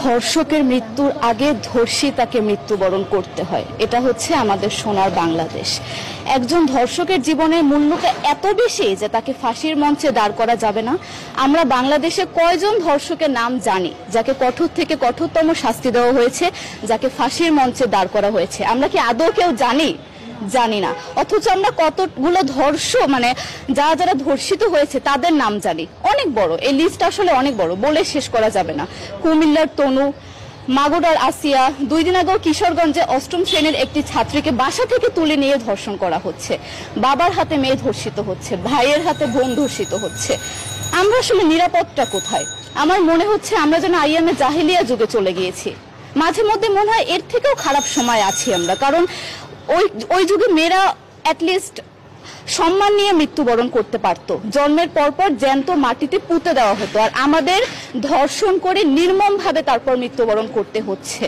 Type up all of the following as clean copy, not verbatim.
ধর্ষকের মৃত্যুর আগে ধর্ষিতাকে মৃত্যুবরণ করতে হয়। এটা হচ্ছে আমাদের সোনার বাংলাদেশ। একজন ধর্ষকের জীবনের মূল্যটা এত বেশি যে তাকে ফাঁসির মঞ্চে দাঁড় করা যাবে না। আমরা বাংলাদেশে কয়জন ধর্ষকের নাম জানি যাকে কঠোর থেকে কঠোরতম শাস্তি দেওয়া হয়েছে, যাকে ফাঁসির মঞ্চে দাঁড় করা হয়েছে? আমরা কি আদৌ কেউ জানি না। অথচ আমরা কতগুলো যারা যারা ধর্ষিত হয়েছে তাদের নাম জানি। অনেক বড় এই লিস্ট, আসলে অনেক বড়, বলে শেষ করা যাবে না। কুমিল্লার তনু, মাগুরার আসিয়া, 2 দিন আগেও কিশোরগঞ্জে 8ম শ্রেণীর একটি ছাত্রীকে বাসা থেকে তুলে নিয়ে ধর্ষণ করা হচ্ছে। বাবার হাতে মেয়ে ধর্ষিত হচ্ছে, ভাইয়ের হাতে বোন ধর্ষিত হচ্ছে। আমরা আসলে নিরাপদটা কোথায়? আমার মনে হচ্ছে আমরা যেন আইয়ামে জাহেলিয়া যুগে চলে গিয়েছি। মাঝে মধ্যে মনে হয় এর থেকেও খারাপ সময় আছি আমরা, কারণ ওই যুগে মেয়েরা অ্যাটলিস্ট সম্মান নিয়ে মৃত্যুবরণ করতে পারতো। জন্মের পরপর জ্যান্ত মাটিতে পুঁতে দেওয়া হতো, আর আমাদের ধর্ষণ করে নির্মমভাবে তারপর মৃত্যুবরণ করতে হচ্ছে।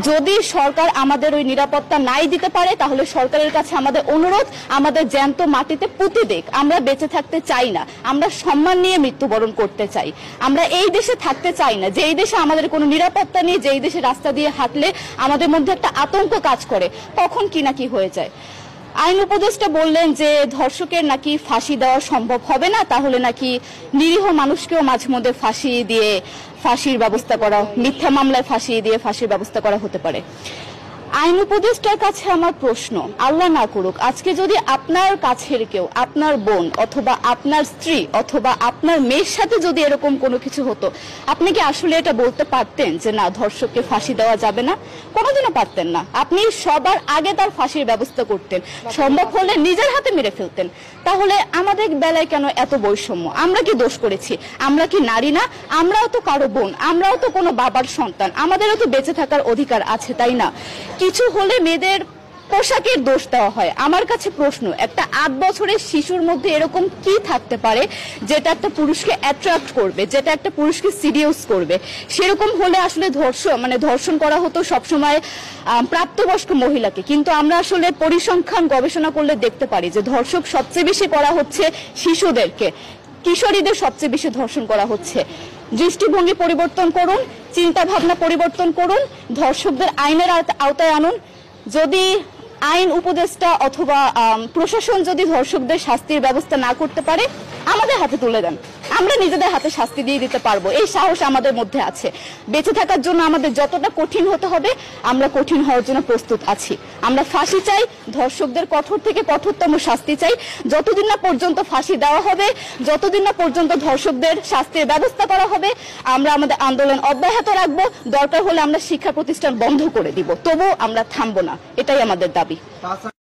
যদি সরকার আমাদের ওই নিরাপত্তা নাই দিতে পারে, তাহলে সরকারের কাছে আমাদের অনুরোধ, আমাদের জ্যান্ত মাটিতে পুঁতে দেখ। আমরা বেঁচে থাকতে চাই না, আমরা সম্মান নিয়ে মৃত্যুবরণ করতে চাই। আমরা এই দেশে থাকতে চাই না যে এই দেশে আমাদের কোনো নিরাপত্তা নেই, যে এই দেশে রাস্তা দিয়ে হাঁটলে আমাদের মধ্যে একটা আতঙ্ক কাজ করে, কখন কি না কি হয়ে যায়। আইন উপদেষ্টা বললেন যে ধর্ষকের নাকি ফাঁসি দেওয়া সম্ভব হবে না, তাহলে নাকি নিরীহ মানুষকেও মাঝে মধ্যে ফাঁসির ব্যবস্থা করা, মিথ্যা মামলায় ফাঁসি দিয়ে ফাঁসির ব্যবস্থা করা হতে পারে। আইন উপদেষ্টার কাছে আমার প্রশ্ন, আল্লাহ না করুক আজকে যদি আপনার কাছের কেউ, আপনার বোন অথবা আপনার স্ত্রী অথবা আপনার মেয়ের সাথে যদি এরকম কোনো কিছু হতো, আপনি কি আসলে এটা বলতে পারতেন যে না, ধর্ষককে ফাঁসি দেওয়া যাবে না? কোনোদিনও পারতেন না। আপনি সবার আগে তার ফাঁসির ব্যবস্থা করতেন, সম্ভব হলে নিজের হাতে মেরে ফেলতেন। তাহলে আমাদের বেলায় কেন এত বৈষম্য? আমরা কি দোষ করেছি? আমরা কি নারী না? আমরাও তো কারো বোন, আমরাও তো কোনো বাবার সন্তান, আমাদেরও তো বেঁচে থাকার অধিকার আছে, তাই না? কিছু হলে মেয়েদের পোশাকের দোষ দেওয়া হয়। আমার কাছে প্রশ্ন, একটা 8 বছরের শিশুর মধ্যে এরকম কি থাকতে পারে যেটা একটা পুরুষকে অ্যাট্রাক্ট করবে, যেটা একটা পুরুষকে সিরিয়াস করবে? সেরকম হলে আসলে ধর্ষণ করা হতো সবসময় প্রাপ্তবয়স্ক মহিলাকে। কিন্তু আমরা আসলে পরিসংখ্যান গবেষণা করলে দেখতে পারি যে ধর্ষক সবচেয়ে বেশি করা হচ্ছে শিশুদেরকে, কিশোরীদের সবচেয়ে বেশি ধর্ষণ করা হচ্ছে। দৃষ্টিভঙ্গি পরিবর্তন করুন, চিন্তা ভাবনা পরিবর্তন করুন, ধর্ষকদের আইনের আওতায় আনুন। যদি আইন উপদেষ্টা অথবা প্রশাসন যদি ধর্ষকদের শাস্তির ব্যবস্থা না করতে পারে, আমাদের হাতে তুলে দেন, আমরা নিজেদের হাতে শাস্তি দিয়ে দিতে পারবো। এই সাহস আমাদের মধ্যে আছে। বেঁচে থাকার জন্য আমাদের যতটা কঠিন হতে হবে, আমরা কঠিন হওয়ার জন্য প্রস্তুত আছি। আমরা ফাঁসি চাই, ধর্ষকদের কঠোর থেকে কঠোরতম শাস্তি চাই। যতদিন না পর্যন্ত ফাঁসি দেওয়া হবে, যতদিন না পর্যন্ত ধর্ষকদের শাস্তির ব্যবস্থা করা হবে, আমরা আমাদের আন্দোলন অব্যাহত রাখবো। দরকার হলে আমরা শিক্ষা প্রতিষ্ঠান বন্ধ করে দিব, তবুও আমরা থামবো না। এটাই আমাদের দাবি।